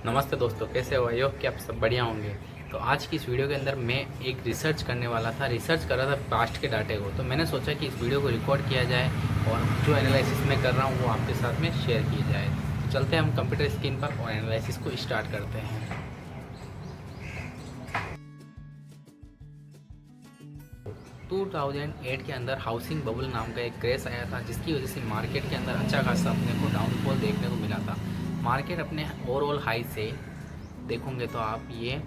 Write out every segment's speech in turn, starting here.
नमस्ते दोस्तों, कैसे हो? आई होप कि आप सब बढ़िया होंगे। तो आज की इस वीडियो के अंदर मैं एक रिसर्च करने वाला था, रिसर्च कर रहा था पास्ट के डाटे को। तो मैंने सोचा कि इस वीडियो को रिकॉर्ड किया जाए और जो एनालिसिस मैं कर रहा हूँ वो आपके साथ में शेयर की जाए। तो चलते हैं हम कंप्यूटर स्क्रीन पर और एनालिसिस को स्टार्ट करते हैं। 2008 के अंदर हाउसिंग बबल नाम का एक क्रेश आया था, जिसकी वजह से मार्केट के अंदर अच्छा खासा अपने को डाउनफॉल देखने को मिला था। मार्केट अपने ओवरऑल हाई से देखोगे तो आप ये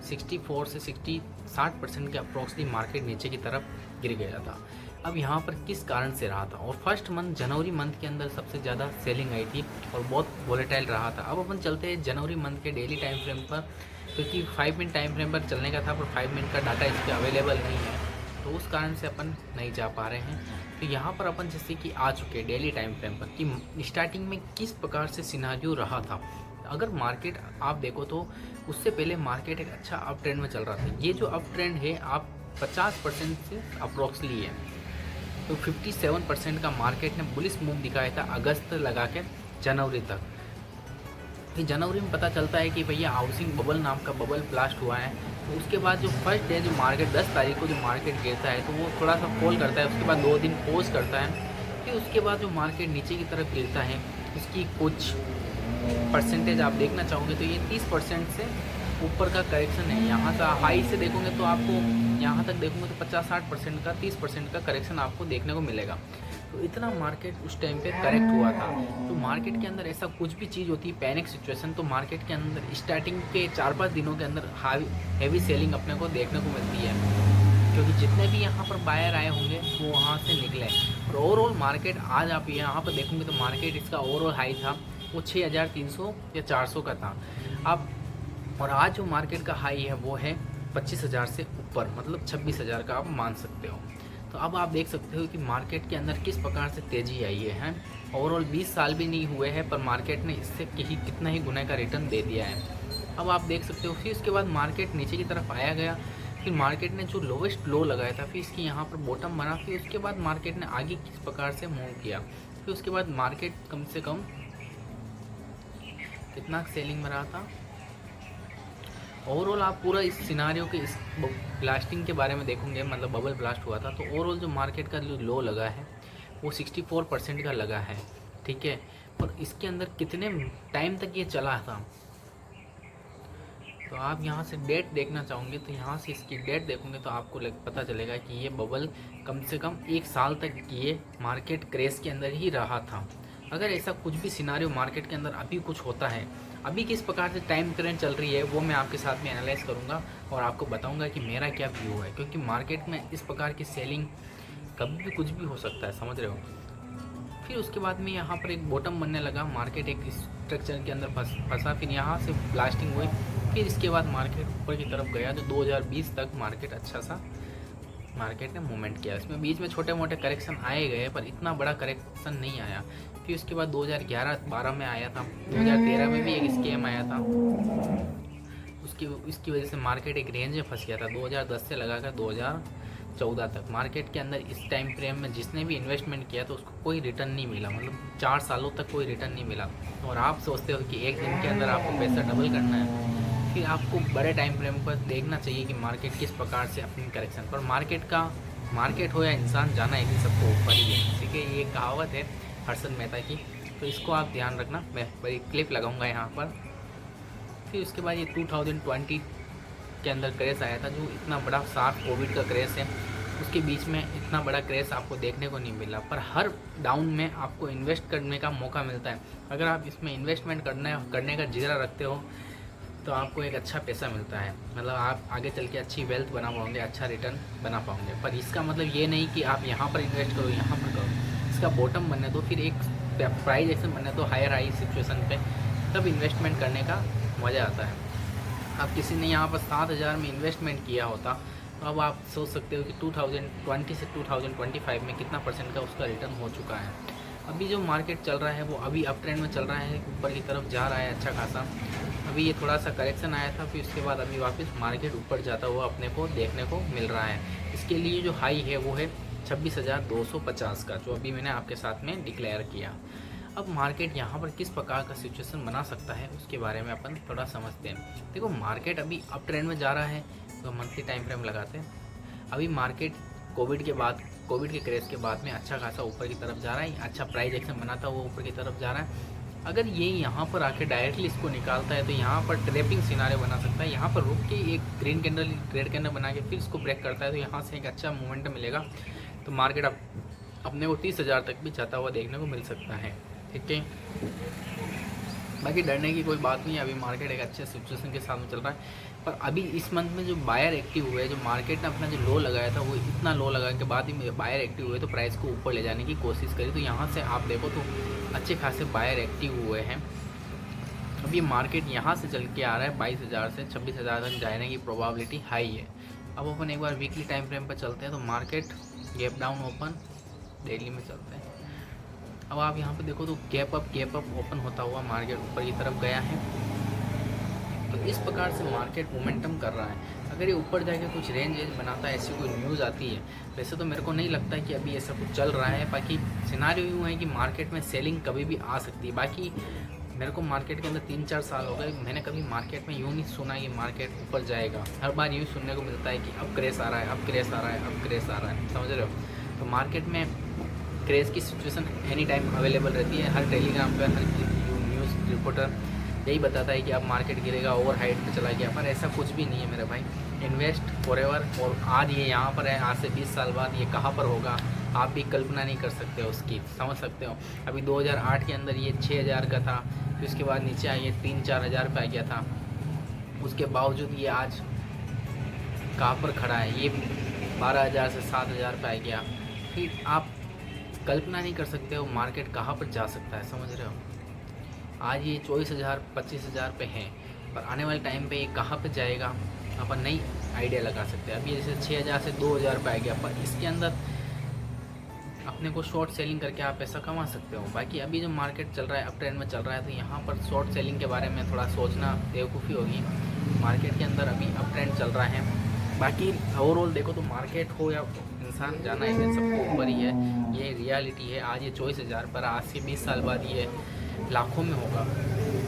64 से 60% के अप्रोक्सली मार्केट नीचे की तरफ गिर गया था। अब यहाँ पर किस कारण से रहा था? और फर्स्ट मंथ जनवरी मंथ के अंदर सबसे ज़्यादा सेलिंग आई थी और बहुत वोलेटाइल रहा था। अब अपन चलते हैं जनवरी मंथ के डेली टाइम फ्रेम पर, क्योंकि 5 मिनट टाइम फ्रेम पर चलने का था, पर 5 मिनट का डाटा इस पर अवेलेबल नहीं है, तो उस कारण से अपन नहीं जा पा रहे हैं। तो यहाँ पर अपन जैसे कि आ चुके हैं डेली टाइम फ्रेम पर कि स्टार्टिंग में किस प्रकार से सिनारियो रहा था। अगर मार्केट आप देखो तो उससे पहले मार्केट एक अच्छा अप ट्रेंड में चल रहा था। ये जो अप ट्रेंड है आप 50% से अप्रोक्सली है, तो 57% का मार्केट ने बुलिश मूव दिखाया था अगस्त लगा के जनवरी तक। फिर जनवरी में पता चलता है कि भैया हाउसिंग बबल नाम का बबल ब्लास्ट हुआ है। तो उसके बाद जो फर्स्ट डे जो मार्केट 10 तारीख को जो मार्केट गिरता है तो वो थोड़ा सा फॉल करता है, उसके बाद 2 दिन पोज करता है। फिर उसके बाद जो मार्केट नीचे की तरफ गिरता है उसकी कुछ परसेंटेज आप देखना चाहोगे तो ये 30% से ऊपर का करेक्शन है। यहाँ से हाई से देखोगे तो आपको यहाँ तक देखोगे तो 50-60% का 30% का करेक्शन आपको देखने को मिलेगा। तो इतना मार्केट उस टाइम पे करेक्ट हुआ था। तो मार्केट के अंदर ऐसा कुछ भी चीज़ होती है पैनिक सिचुएशन, तो मार्केट के अंदर स्टार्टिंग के 4-5 दिनों के अंदर हैवी सेलिंग अपने को देखने को मिलती है, क्योंकि जितने भी यहाँ पर बायर आए होंगे वो वहाँ से निकले। और ओवरऑल मार्केट आज आप यहाँ पर देखोगे तो मार्केट इसका ओवरऑल हाई था वो 6300 या 400 का था। अब और आज जो मार्केट का हाई है वो है 25,000 से ऊपर, मतलब 26,000 का आप मान सकते हो। तो अब आप देख सकते हो कि मार्केट के अंदर किस प्रकार से तेज़ी आई है। ओवरऑल 20 साल भी नहीं हुए हैं पर मार्केट ने इससे कितना ही गुना का रिटर्न दे दिया है। अब आप देख सकते हो फिर उसके बाद मार्केट नीचे की तरफ आया गया, फिर मार्केट ने जो लोवेस्ट लो लगाया था फिर इसकी यहाँ पर बॉटम बना, फिर उसके बाद मार्केट ने आगे किस प्रकार से मूव किया। फिर उसके बाद मार्केट कम से कम कितना सेलिंग में रहा था। ओवरऑल आप पूरा इस सिनारियो के इस ब्लास्टिंग के बारे में देखोगे, मतलब बबल ब्लास्ट हुआ था, तो ओवरऑल जो मार्केट का जो लो लगा है वो 64% का लगा है, ठीक है। और इसके अंदर कितने टाइम तक ये चला था, तो आप यहाँ से डेट देखना चाहोगे तो यहाँ से इसकी डेट देखोगे तो आपको पता चलेगा कि ये बबल कम से कम 1 साल तक ये मार्केट क्रेश के अंदर ही रहा था। अगर ऐसा कुछ भी सिनारियो मार्केट के अंदर अभी कुछ होता है, अभी किस प्रकार से टाइम ट्रेंड चल रही है, वो मैं आपके साथ में एनालाइज करूँगा और आपको बताऊँगा कि मेरा क्या व्यू है, क्योंकि मार्केट में इस प्रकार की सेलिंग कभी भी कुछ भी हो सकता है, समझ रहे हो। फिर उसके बाद में यहाँ पर एक बॉटम बनने लगा, मार्केट एक स्ट्रक्चर के अंदर फंसा, फिर यहाँ से ब्लास्टिंग हुई, फिर इसके बाद मार्केट ऊपर की तरफ गया। तो 2020 तक मार्केट अच्छा सा मार्केट ने मूवमेंट किया। इसमें बीच में छोटे मोटे करेक्शन आए गए पर इतना बड़ा करेक्शन नहीं आया। फिर उसके बाद 2011-12 में आया था, 2013 में भी एक स्कैम आया था, इसकी वजह से मार्केट एक रेंज में फंस गया था। 2010 से लगाकर 2014 तक मार्केट के अंदर इस टाइम फ्रेम में जिसने भी इन्वेस्टमेंट किया तो उसको कोई रिटर्न नहीं मिला, मतलब 4 सालों तक कोई रिटर्न नहीं मिला। और आप सोचते हो कि एक दिन के अंदर आपको पैसा डबल करना है, फिर आपको बड़े टाइम फ्रेम पर देखना चाहिए कि मार्केट किस प्रकार से अपनी करेक्शन पर मार्केट हो या इंसान, जाना एक ही सबको ऊपर ही है, ठीक है। ये कहावत है हर्षद मेहता की, तो इसको आप ध्यान रखना। मैं बड़ी क्लिप लगाऊंगा यहाँ पर। फिर उसके बाद ये 2020 के अंदर क्रेश आया था, जो इतना बड़ा साफ कोविड का क्रेश है, उसके बीच में इतना बड़ा क्रेश आपको देखने को नहीं मिला। पर हर डाउन में आपको इन्वेस्ट करने का मौका मिलता है। अगर आप इसमें इन्वेस्टमेंट करने का जिगरा रखते हो तो आपको एक अच्छा पैसा मिलता है, मतलब आप आगे चल के अच्छी वेल्थ बना पाओगे, अच्छा रिटर्न बना पाओगे। पर इसका मतलब ये नहीं कि आप यहाँ पर इन्वेस्ट करो, यहाँ पर करो। इसका बॉटम बनने दो, फिर एक प्राइस एक्शन बनने दो हाई सिचुएशन पे, तब इन्वेस्टमेंट करने का मज़ा आता है। अब किसी ने यहाँ पर 7,000 में इन्वेस्टमेंट किया होता तो अब आप सोच सकते हो कि 2020 से 2025 में कितना % का उसका रिटर्न हो चुका है। अभी जो मार्केट चल रहा है वो अभी अप ट्रेंड में चल रहा है, ऊपर की तरफ जा रहा है अच्छा खासा। अभी ये थोड़ा सा करेक्शन आया था, फिर उसके बाद अभी वापस मार्केट ऊपर जाता हुआ अपने को देखने को मिल रहा है। इसके लिए जो हाई है वो है 26,250 का, जो अभी मैंने आपके साथ में डिक्लेयर किया। अब मार्केट यहाँ पर किस प्रकार का सिचुएशन बना सकता है उसके बारे में अपन थोड़ा समझते हैं। देखो मार्केट अभी अप ट्रेंड में जा रहा है, तो मंथली टाइम फ्रेम लगाते हैं। अभी मार्केट कोविड के क्रेज़ के बाद में अच्छा खासा ऊपर की तरफ जा रहा है, अच्छा प्राइस एक्शन बना था वो ऊपर की तरफ जा रहा है। अगर ये यहाँ पर आके डायरेक्टली इसको निकालता है तो यहाँ पर ट्रैपिंग सिनारियो बना सकता है। यहाँ पर रुक के एक ग्रीन कैंडल रेड कैंडल बना के फिर इसको ब्रेक करता है तो यहाँ से एक अच्छा मोमेंटम मिलेगा, तो मार्केट अपने को 30,000 तक भी जाता हुआ देखने को मिल सकता है। ठीक है, बाकी डरने की कोई बात नहीं है। अभी मार्केट एक अच्छे सिचुएशन के साथ में चल रहा है, पर अभी इस मंथ में जो बायर एक्टिव हुए, जो मार्केट ने अपना जो लो लगाया था वो इतना लो लगा के बाद ही बायर एक्टिव हुए तो प्राइस को ऊपर ले जाने की कोशिश करी। तो यहाँ से आप देखो तो अच्छे खासे बायर एक्टिव हुए हैं। अभी मार्केट यहाँ से चल के आ रहा है 22,000 से 26,000 तक जाने की प्रोबेबिलिटी हाई है। अब अपन एक बार वीकली टाइम फ्रेम पर चलते हैं, तो market gap down open daily में चलते हैं। अब आप यहाँ पे देखो तो गैप अप ओपन होता हुआ मार्केट ऊपर की तरफ गया है। तो इस प्रकार से मार्केट मोमेंटम कर रहा है। अगर ये ऊपर जाके कुछ रेंज बनाता है, ऐसी कोई न्यूज़ आती है, वैसे तो मेरे को नहीं लगता है कि अभी ऐसा कुछ चल रहा है। बाकी सिनारियो यूँ है कि मार्केट में सेलिंग कभी भी आ सकती है। बाकी मेरे को मार्केट के अंदर 3-4 साल हो गए, मैंने कभी मार्केट में यूँ नहीं सुना कि मार्केट ऊपर जाएगा। हर बार यूँ सुनने को मिलता है कि अब क्रेश आ रहा है, अब क्रेश आ रहा है, अब क्रेश आ रहा है, समझ रहे हो। तो मार्केट में क्रेज़ की सिचुएशन एनी टाइम अवेलेबल रहती है। हर टेलीग्राम पर हर न्यूज़ रिपोर्टर यही बताता है कि अब मार्केट गिरेगा, ओवर हाइट पे चला गया, पर ऐसा कुछ भी नहीं है मेरे भाई। इन्वेस्ट फॉरएवर, और आज ये यहाँ पर है, आज से 20 साल बाद ये कहाँ पर होगा आप भी कल्पना नहीं कर सकते हो उसकी, समझ सकते हो। अभी 2008 के अंदर ये 6,000 का था, फिर उसके बाद नीचे आइए 3-4 हज़ार पे आ गया था। उसके बावजूद ये आज कहाँ पर खड़ा है, ये 12,000 से 7,000 पे आ गया। फिर आप कल्पना नहीं कर सकते हो मार्केट कहाँ पर जा सकता है, समझ रहे हो। आज ये 24,000 25,000 पे है, पर आने वाले टाइम पे ये कहाँ पे जाएगा अपन नहीं आइडिया लगा सकते। अभी जैसे 6,000 से 2,000 पे आ गया, पर इसके अंदर अपने को शॉर्ट सेलिंग करके आप पैसा कमा सकते हो। बाकी अभी जो मार्केट चल रहा है अप ट्रेंड में चल रहा है, तो यहाँ पर शॉर्ट सेलिंग के बारे में थोड़ा सोचना बेवकूफ़ी होगी। मार्केट के अंदर अभी अप ट्रेंड चल रहा है। बाकी ओवरऑल देखो तो मार्केट हो या इंसान, जाना है सबको ऊपर ही है, ये रियलिटी है। आज ये 24,000 पर, आज से 20 साल बाद ये लाखों में होगा,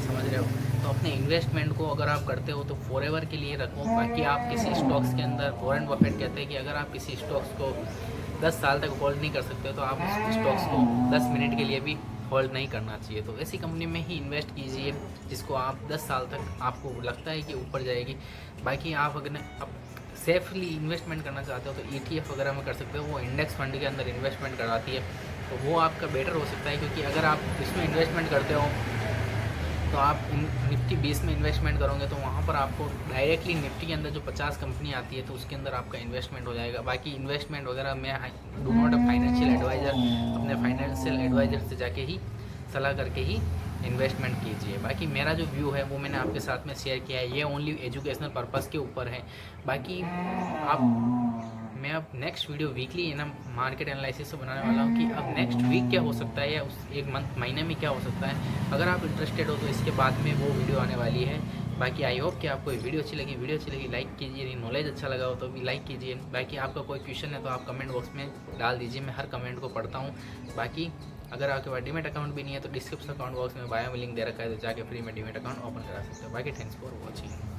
समझ रहे हो। तो अपने इन्वेस्टमेंट को अगर आप करते हो तो फॉरएवर के लिए रखो। बाकी आप किसी स्टॉक्स के अंदर, वॉरेन बफेट कहते हैं कि अगर आप किसी स्टॉक्स को 10 साल तक होल्ड नहीं कर सकते हो तो आप उस स्टॉक्स को 10 मिनट के लिए भी होल्ड नहीं करना चाहिए। तो ऐसी कंपनी में ही इन्वेस्ट कीजिए जिसको आप 10 साल तक आपको लगता है कि ऊपर जाएगी। बाकी आप अगर सेफली इन्वेस्टमेंट करना चाहते हो तो ETF वगैरह में कर सकते हो, वो इंडेक्स फंड के अंदर इन्वेस्टमेंट कराती है, तो वो आपका बेटर हो सकता है। क्योंकि अगर आप इसमें इन्वेस्टमेंट करते हो तो आप निफ्टी 20 में इन्वेस्टमेंट करोगे तो वहाँ पर आपको डायरेक्टली निफ्टी के अंदर जो 50 कंपनी आती है तो उसके अंदर आपका इन्वेस्टमेंट हो जाएगा। बाकी इन्वेस्टमेंट वगैरह में do not a financial adviser, अपने फाइनेंशियल एडवाइज़र से जाके ही सलाह करके ही इन्वेस्टमेंट कीजिए। बाकी मेरा जो व्यू है वो मैंने आपके साथ में शेयर किया है, ये ओनली एजुकेशनल पर्पज़ के ऊपर है। बाकी मैं अब नेक्स्ट वीडियो वीकली है ना मार्केट एनालिसिस से बनाने वाला हूँ कि अब नेक्स्ट वीक क्या हो सकता है या उस एक महीने में क्या हो सकता है। अगर आप इंटरेस्टेड हो तो इसके बाद में वो वीडियो आने वाली है। बाकी आई होप कि आपको वीडियो अच्छी लगी लाइक कीजिए, नॉलेज अच्छा लगा हो तो भी लाइक कीजिए। बाकी आपका कोई क्वेश्चन है तो आप कमेंट बॉक्स में डाल दीजिए, मैं हर कमेंट को पढ़ता हूँ। बाकी अगर आपके पास डीमेट अकाउंट भी नहीं है तो डिस्क्रिप्शन अकाउंट बॉक्स में बायो में लिंक दे रखा है, तो जाके फ्री में डीमेट अकाउंट ओपन करा सकते हो। बाकी थैंक्स फॉर वॉचिंग।